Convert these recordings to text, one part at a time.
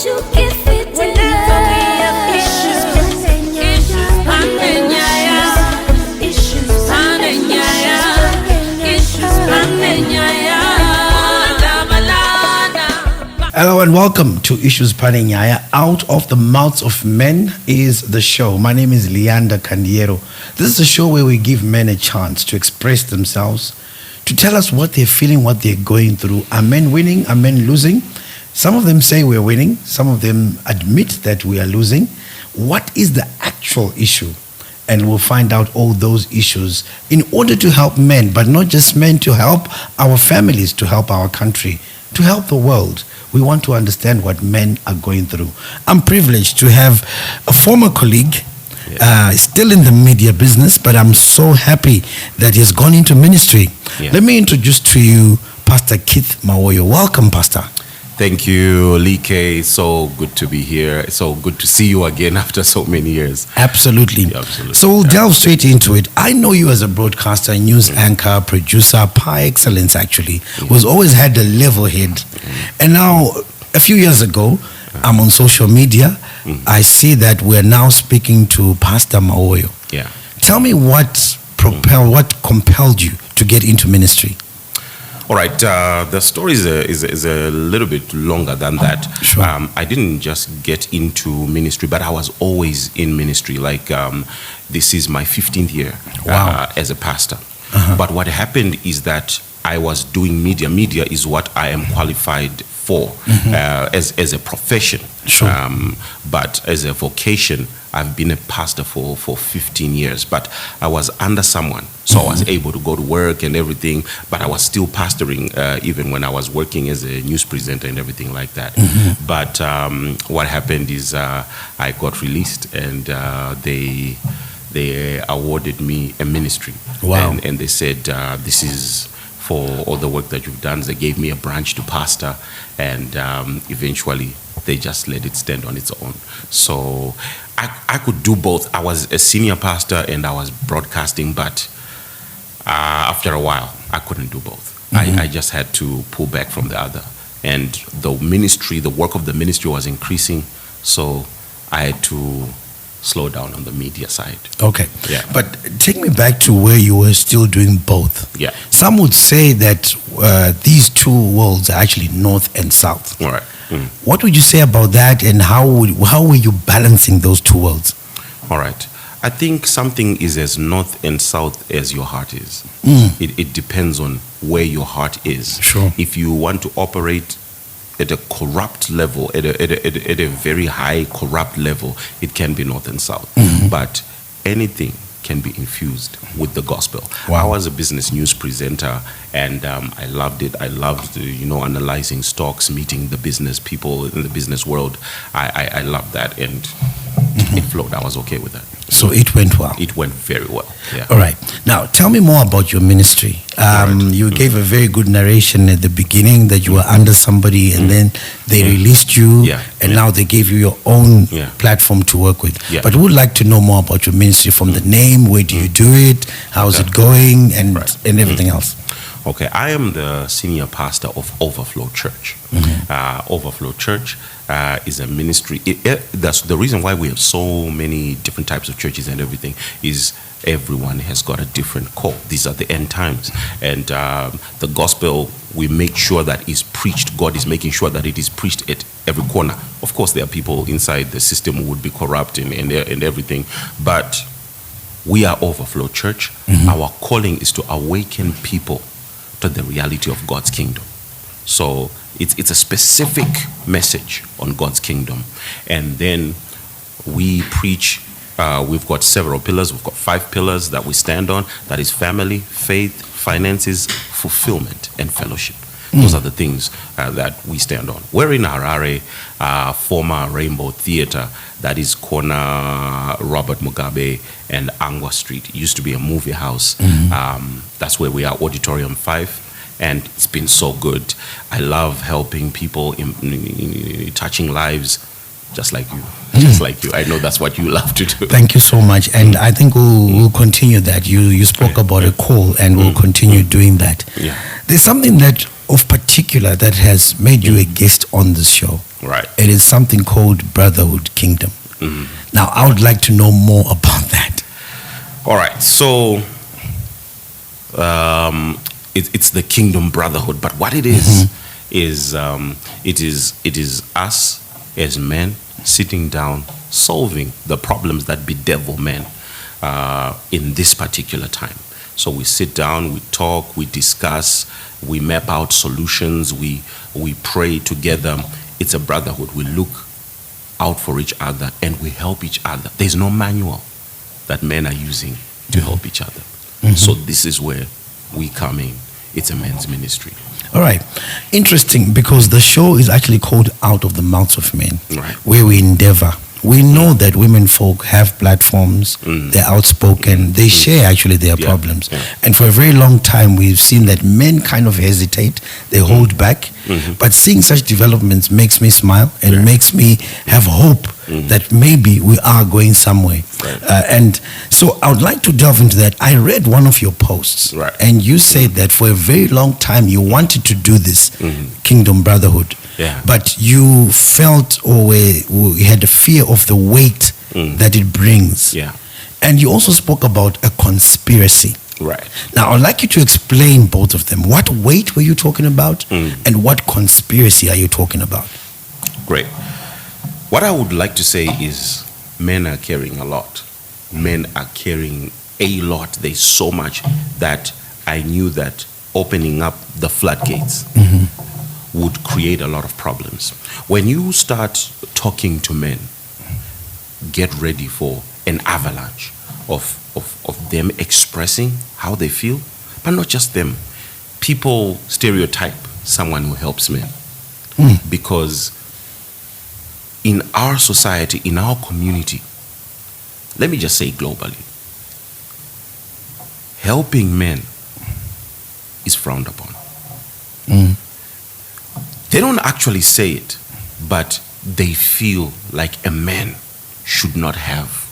you give it to Whenever we have issues, Hello and welcome to Issues Panenyaya. Out of the Mouths of Men is the show. My name is Leander Candiero. This is a show where we give men a chance to express themselves, to tell us what they're feeling, what they're going through. Are men winning? Are men losing? Some of them say we're winning. Some of them admit that we are losing. What is the actual issue? And we'll find out all those issues in order to help men, but not just men, to help our families, to help our country, to help the world. We want to understand what men are going through. I'm privileged to have a former colleague, still in the media business, but I'm so happy that he's gone into ministry. Yeah. Let me introduce to you Pastor Mawooyo. Welcome, Pastor. Thank you, Like. So good to be here. So good to see you again after so many years. Absolutely. Yeah, absolutely. So we'll delve straight into it. I know you as a broadcaster, news anchor, producer, par excellence actually, who's always had a level head. And now, a few years ago, I'm on social media. I see that we're now speaking to Pastor Mawooyo. Yeah. Tell me what compelled you to get into ministry? All right. The story is a little bit longer than that. Sure. I didn't just get into ministry, but I was always in ministry. Like this is my 15th year as a pastor. But what happened is that I was doing media. Media is what I am qualified for as a profession. Sure. But as a vocation, I've been a pastor for 15 years, but I was under someone. So I was able to go to work and everything, but I was still pastoring even when I was working as a news presenter and everything like that. But what happened is I got released and they awarded me a ministry. Wow. And they said, this is for all the work that you've done. They gave me a branch to pastor, and eventually they just let it stand on its own. So I could do both. I was a senior pastor and I was broadcasting, but after a while, I couldn't do both. I just had to pull back from the other. And the ministry, the work of the ministry was increasing, so I had to slow down on the media side. Okay. Yeah. But take me back to where you were still doing both. Yeah. Some would say that these two worlds are actually north and south. All right. What would you say about that, and how were you balancing those two worlds? All right. I think something is as north and south as your heart is. It depends on where your heart is. Sure. If you want to operate at a corrupt level, at a very high corrupt level, it can be north and south. But anything can be infused with the gospel. Wow. I was a business news presenter, and I loved it. I loved, analyzing stocks, meeting the business people in the business world. I loved that, and it flowed. I was okay with that. So it went well. It went very well. Yeah. All right. Now, tell me more about your ministry. You gave a very good narration at the beginning that you were under somebody, and then they released you, and now they gave you your own platform to work with. Yeah. But we would like to know more about your ministry, from the name, where do you do it, how's it going, and everything else. Okay, I am the senior pastor of Overflow Church. Overflow Church is a ministry. That's the reason why we have so many different types of churches and everything, is everyone has got a different call. These are the end times. And the gospel, we make sure that is preached. God is making sure that it is preached at every corner. Of course, there are people inside the system who would be corrupt and everything, but we are Overflow Church. Our calling is to awaken people to the reality of God's kingdom. So it's a specific message on God's kingdom. And then we preach, we've got several pillars. We've got 5 pillars that we stand on. That is family, faith, finances, fulfillment, and fellowship. Those are the things that we stand on. We're in Harare, former Rainbow Theater. That is corner Robert Mugabe and Angwa Street. It used to be a movie house. That's where we are, Auditorium 5. And it's been so good. I love helping people, in touching lives, just like you. Just like you. I know that's what you love to do. Thank you so much. And I think we'll continue that. You spoke about a call, and we'll continue doing that. Yeah. There's something that of particular that has made you a guest on this show. Right. It is something called Brotherhood Kingdom. Now, I would like to know more about that. All right. So it's the Kingdom Brotherhood, but what it is it is us as men sitting down, solving the problems that bedevil men in this particular time. So we sit down, we talk, we discuss, we map out solutions, we pray together. It's a brotherhood. We look out for each other and we help each other. There's no manual that men are using to help each other. So this is where we come in. It's a men's ministry. All right. Interesting, because the show is actually called Out of the Mouths of Men, Right. where we endeavor. We know that women folk have platforms, they're outspoken, they share actually their problems. Yeah. And for a very long time, we've seen that men kind of hesitate, they hold back. But seeing such developments makes me smile and makes me have hope that maybe we are going somewhere. Right. And so I would like to delve into that. I read one of your posts, Right. and you said that for a very long time you wanted to do this Kingdom Brotherhood. Yeah. But you felt or you had the fear of the weight that it brings. Yeah. And you also spoke about a conspiracy. Right. Now, I'd like you to explain both of them. What weight were you talking about? And what conspiracy are you talking about? Great. What I would like to say is men are carrying a lot. Men are carrying a lot. There's so much that I knew that opening up the floodgates would create a lot of problems. When you start talking to men, get ready for an avalanche of them expressing how they feel, but not just them. People stereotype someone who helps men because in our society, in our community, let me just say globally, helping men is frowned upon. They don't actually say it, but they feel like a man should not have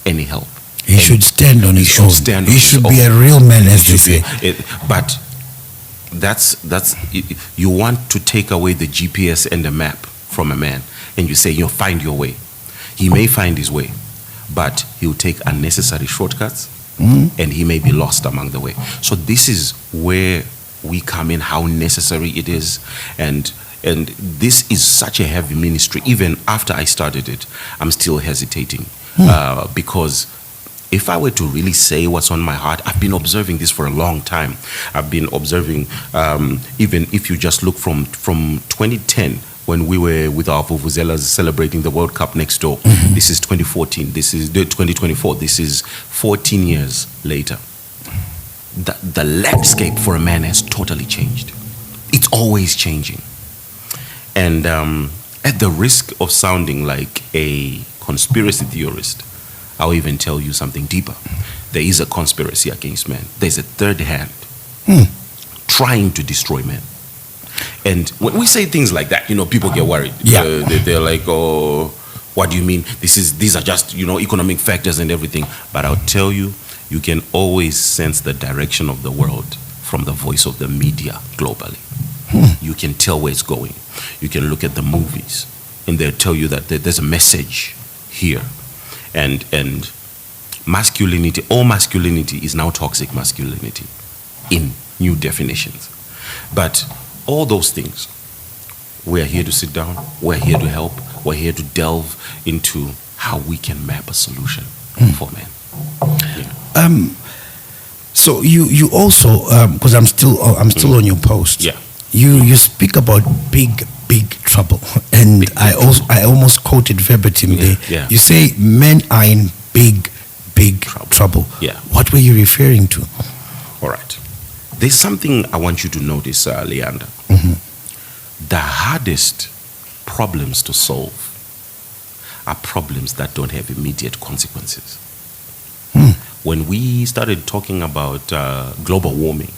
any help. He should stand on his own. He should be a real man, as they say. But that's you want to take away the GPS and the map from a man, and you say, find your way. He may find his way, but he'll take unnecessary shortcuts, and he may be lost among the way. So this is where we come in, how necessary it is, and this is such a heavy ministry. Even after I started it, I'm still hesitating because if I were to really say what's on my heart, I've been observing this for a long time. I've been observing, even if you just look from 2010, when we were with our vuvuzelas celebrating the World Cup next door. This is 2014. This is 2024. This is 14 years later. The landscape for a man has totally changed. It's always changing. And at the risk of sounding like a conspiracy theorist, I'll even tell you something deeper. There is a conspiracy against men. There's a third hand trying to destroy men. And when we say things like that, people get worried. Yeah. They're like, oh, what do you mean? These are just, economic factors and everything. But I'll tell you, you can always sense the direction of the world from the voice of the media globally. You can tell where it's going. You can look at the movies, and they'll tell you that there's a message here. And masculinity, all masculinity is now toxic masculinity in new definitions. But all those things, we're here to sit down, we're here to help, we're here to delve into how we can map a solution for men. Yeah. So you also, because I'm still on your post. Yeah. You speak about big trouble, and I almost quoted verbatim there. Yeah. You say men are in big trouble. Yeah. What were you referring to? All right. There's something I want you to notice, Leander. The hardest problems to solve are problems that don't have immediate consequences. When we started talking about global warming,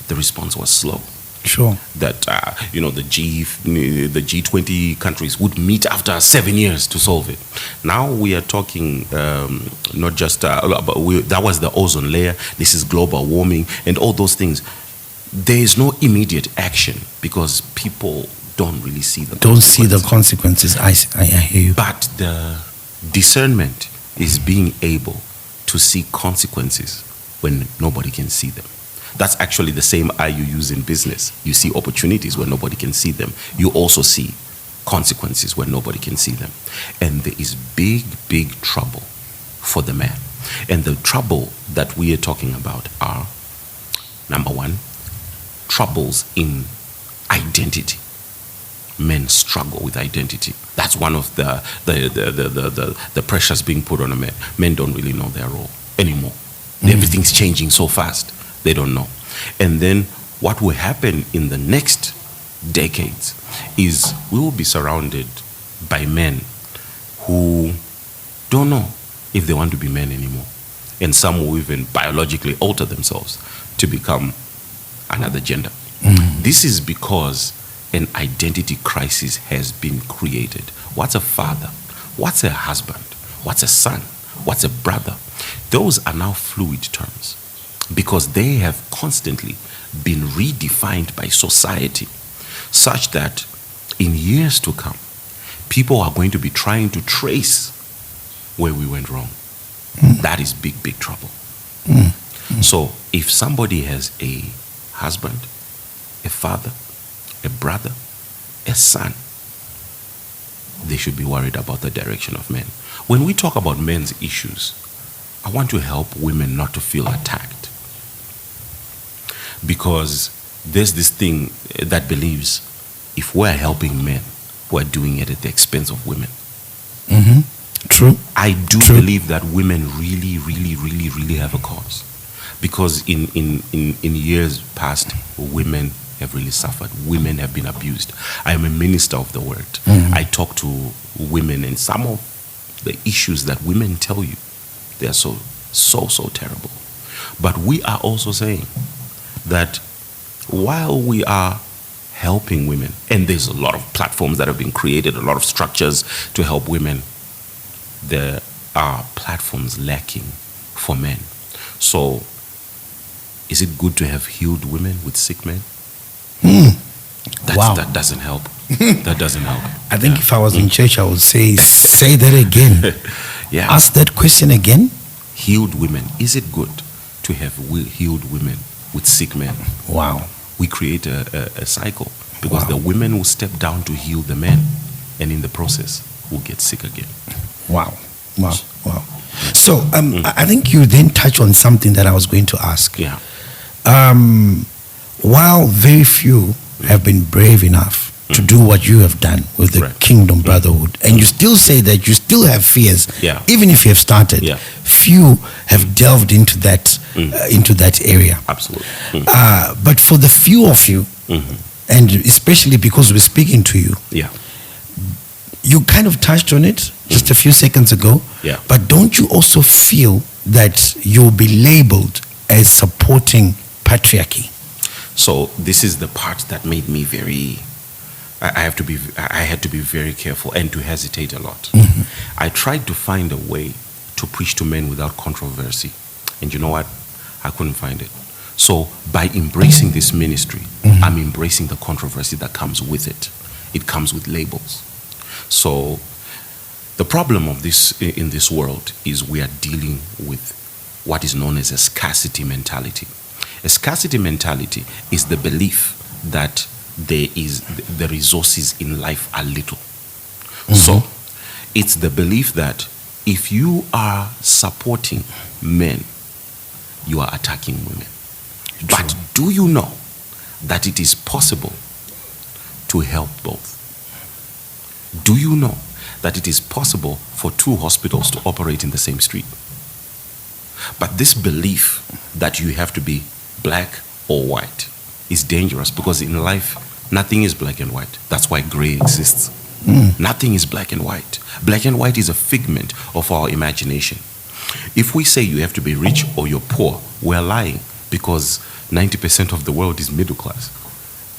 the response was slow. Sure. That the G20 countries would meet after 7 years to solve it. Now we are talking not just that was the ozone layer. This is global warming and all those things. there is no immediate action because people don't really see the Don't see the consequences. I hear you. But the discernment is being able to see consequences when nobody can see them. That's actually the same eye you use in business. You see opportunities when nobody can see them. You also see consequences when nobody can see them. And there is big, big trouble for the man. And the trouble that we are talking about are, number one, troubles in identity. Men struggle with identity. That's one of the pressures being put on a man. Men don't really know their role anymore. Everything's changing so fast. They don't know. And then what will happen in the next decades is we will be surrounded by men who don't know if they want to be men anymore. And some will even biologically alter themselves to become another gender. This is because an identity crisis has been created. What's a father? What's a husband? What's a son? What's a brother? Those are now fluid terms because they have constantly been redefined by society such that in years to come, people are going to be trying to trace where we went wrong. That is big, big trouble. So if somebody has a husband, a father, a brother, a son, they should be worried about the direction of men. When we talk about men's issues, I want to help women not to feel attacked. Because there's this thing that believes if we're helping men, we're doing it at the expense of women. True. I do believe that women really, really, really, really have a cause. Because in years past, women have really suffered. Women have been abused. I am a minister of the word. I talk to women, and some of the issues that women tell you, they are so terrible. But we are also saying that while we are helping women, and there's a lot of platforms that have been created, a lot of structures to help women, there are platforms lacking for men. So is it good to have healed women with sick men? That doesn't help. That doesn't help. I think if I was in church, I would say that again. Yeah. Ask that question again. Healed women. Is it good to have healed women with sick men? Wow. We create a cycle because the women will step down to heal the men, and in the process, will get sick again. Wow. So I think you then touch on something that I was going to ask. Yeah. While very few have been brave enough to do what you have done with the Kingdom Brotherhood, and you still say that you still have fears, even if you have started, few have delved into that area. Absolutely. But for the few of you, and especially because we're speaking to you, you kind of touched on it just a few seconds ago, but don't you also feel that you'll be labeled as supporting patriarchy? So this is the part that made me very, I had to be very careful and to hesitate a lot. I tried to find a way to preach to men without controversy. And you know what? I couldn't find it. So by embracing this ministry, I'm embracing the controversy that comes with it. It comes with labels. So the problem of this in this world is we are dealing with what is known as a scarcity mentality. A scarcity mentality is the belief that the resources in life are little. So it's the belief that if you are supporting men, you are attacking women. But do you know that it is possible to help both? Do you know that it is possible for two hospitals to operate in the same street? But this belief that you have to be black or white is dangerous because in life, nothing is black and white. That's why gray exists. Nothing is black and white. Black and white is a figment of our imagination. If we say you have to be rich or you're poor, we're lying because 90% of the world is middle class.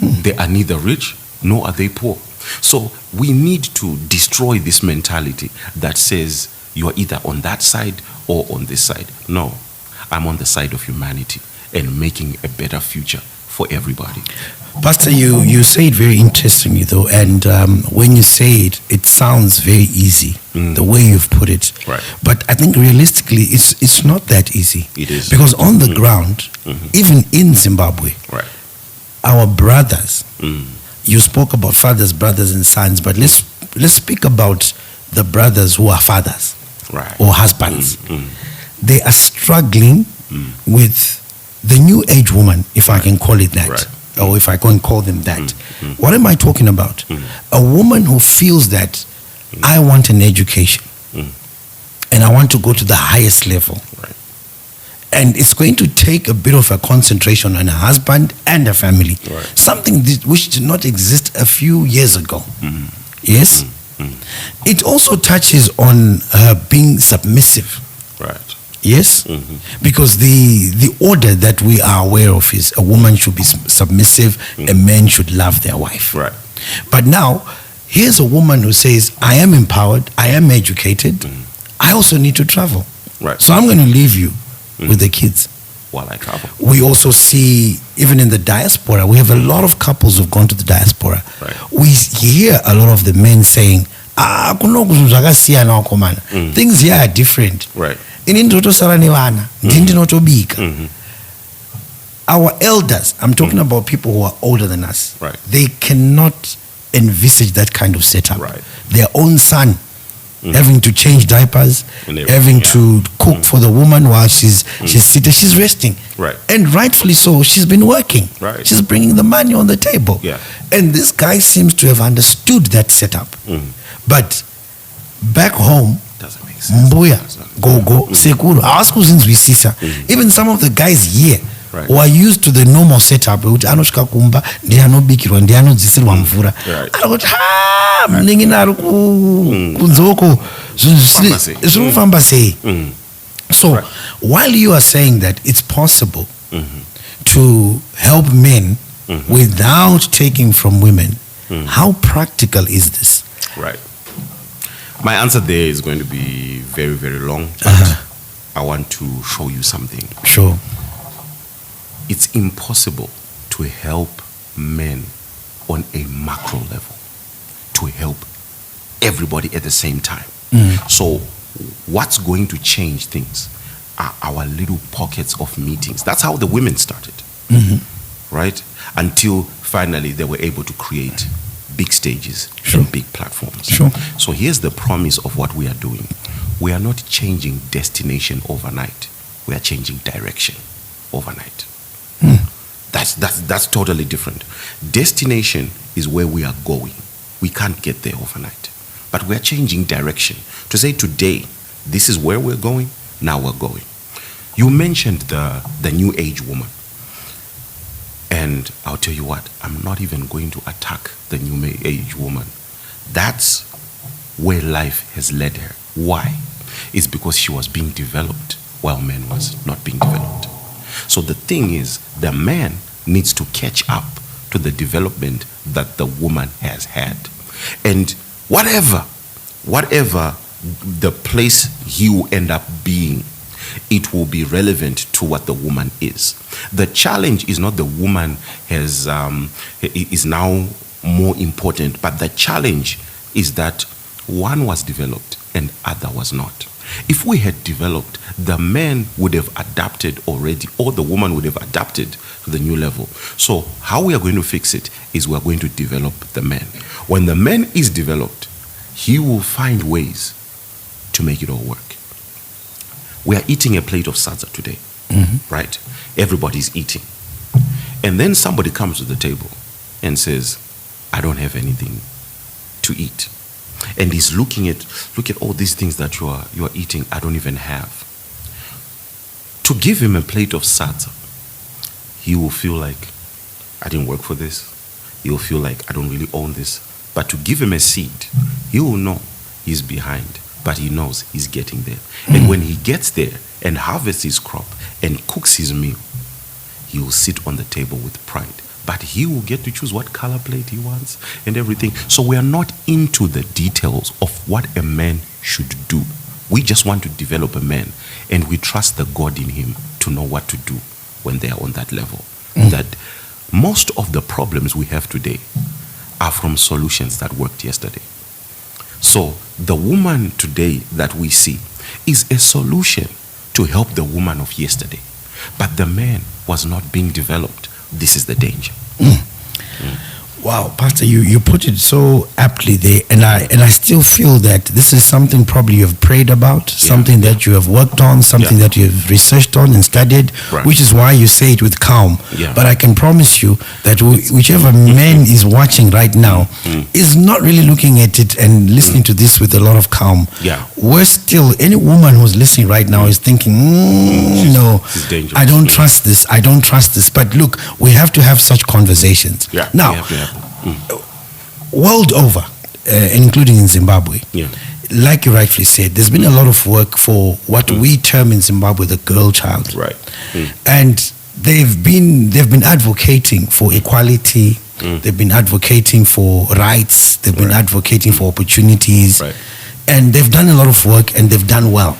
They are neither rich nor are they poor. So we need to destroy this mentality that says you are either on that side or on this side. No, I'm on the side of humanity and making a better future for everybody. Pastor, you say it very interestingly, though, and when you say it, it sounds very easy, the way you've put it. Right. But I think realistically, it's not that easy. It is. Because on the ground, even in Zimbabwe, Right. our brothers, you spoke about fathers, brothers, and sons, but let's speak about the brothers who are fathers, Right. or husbands. They are struggling with the new age woman, if I can call it that. Right. Or if I can call them that. What am I talking about? A woman who feels that I want an education and I want to go to the highest level. Right. And it's going to take a bit of a concentration on a husband and a family. Right. Something which did not exist a few years ago. Yes? It also touches on her being submissive. Right. Yes? Because the order that we are aware of is a woman should be submissive, a man should love their wife. Right. But now, here's a woman who says, I am empowered, I am educated, I also need to travel. Right. So I'm going to leave you with the kids. While I travel. We also see, even in the diaspora, we have a lot of couples who've gone to the diaspora. Right. We hear a lot of the men saying, things here are different. Right. Our elders, I'm talking about people who are older than us, Right. they cannot envisage that kind of setup. Right. Their own son having to change diapers, And having everything, to cook for the woman while she's sitting, she's resting. Right. And rightfully so, she's been working. Right. She's bringing the money on the table. Yeah. And this guy seems to have understood that setup. But back home, Doesn't make sense. Mbuya, Gogo, Sekuru, awasikuzinzwisisa. Even some of the guys here Right. who are used to the normal setup, which anosvika kumba, ndiye anobikirwa, ndiye anodzisirwa mvura. Right. Arikuti, mningini ari kunzoko, Pharmacy. zvinofamba sei. So, Right. while you are saying that it's possible to help men without taking from women, how practical is this? Right. My answer there is going to be very, very long, but I want to show you something. Sure. It's impossible to help men on a macro level, to help everybody at the same time. So what's going to change things are our little pockets of meetings. That's how the women started, right? Until finally they were able to create big stages Sure. and big platforms. Sure. So here's the promise of what we are doing. We are not changing destination overnight. We are changing direction overnight. That's totally different. Destination is where we are going. We can't get there overnight. But we are changing direction. To say today, this is where we're going, now we're going. You mentioned the new age woman. And I'll tell you what, I'm not even going to attack the new age woman. That's where life has led her. Why? It's because she was being developed while man was not being developed. So the thing is, the man needs to catch up to the development that the woman has had. And whatever the place he will end up being, it will be relevant to what the woman is. The challenge is not the woman is now more important, but the challenge is that one was developed and other was not. If we had developed, the man would have adapted already, or the woman would have adapted to the new level. So how we are going to fix it is we are going to develop the man. When the man is developed, he will find ways to make it all work. We are eating a plate of sadza today, right? Everybody's eating. And then somebody comes to the table and says, I don't have anything to eat. And he's look at all these things that you are eating, I don't even have. To give him a plate of sadza, he will feel like, I didn't work for this. He will feel like, I don't really own this. But to give him a seed, he will know he's behind, but he knows he's getting there. And when he gets there and harvests his crop and cooks his meal, he will sit on the table with pride. But he will get to choose what color plate he wants and everything. So we are not into the details of what a man should do. We just want to develop a man, and we trust the God in him to know what to do when they are on that level. That most of the problems we have today are from solutions that worked yesterday. So the woman today that we see is a solution to help the woman of yesterday. But the man was not being developed. This is the danger. Wow, Pastor, you put it so aptly there, and I still feel that this is something probably you've prayed about, something that you have worked on, something that you've researched on and studied, which is why you say it with calm. But I can promise you that whichever man is watching right now is not really looking at it and listening to this with a lot of calm. Worse still, any woman who's listening right now is thinking, no, I don't trust this, I don't trust this. But look, we have to have such conversations. Now, world over, including in Zimbabwe, like you rightfully said, there's been a lot of work for what we term in Zimbabwe the girl child, and they've been advocating for equality, they've been advocating for rights, they've been advocating for opportunities, and they've done a lot of work and they've done well.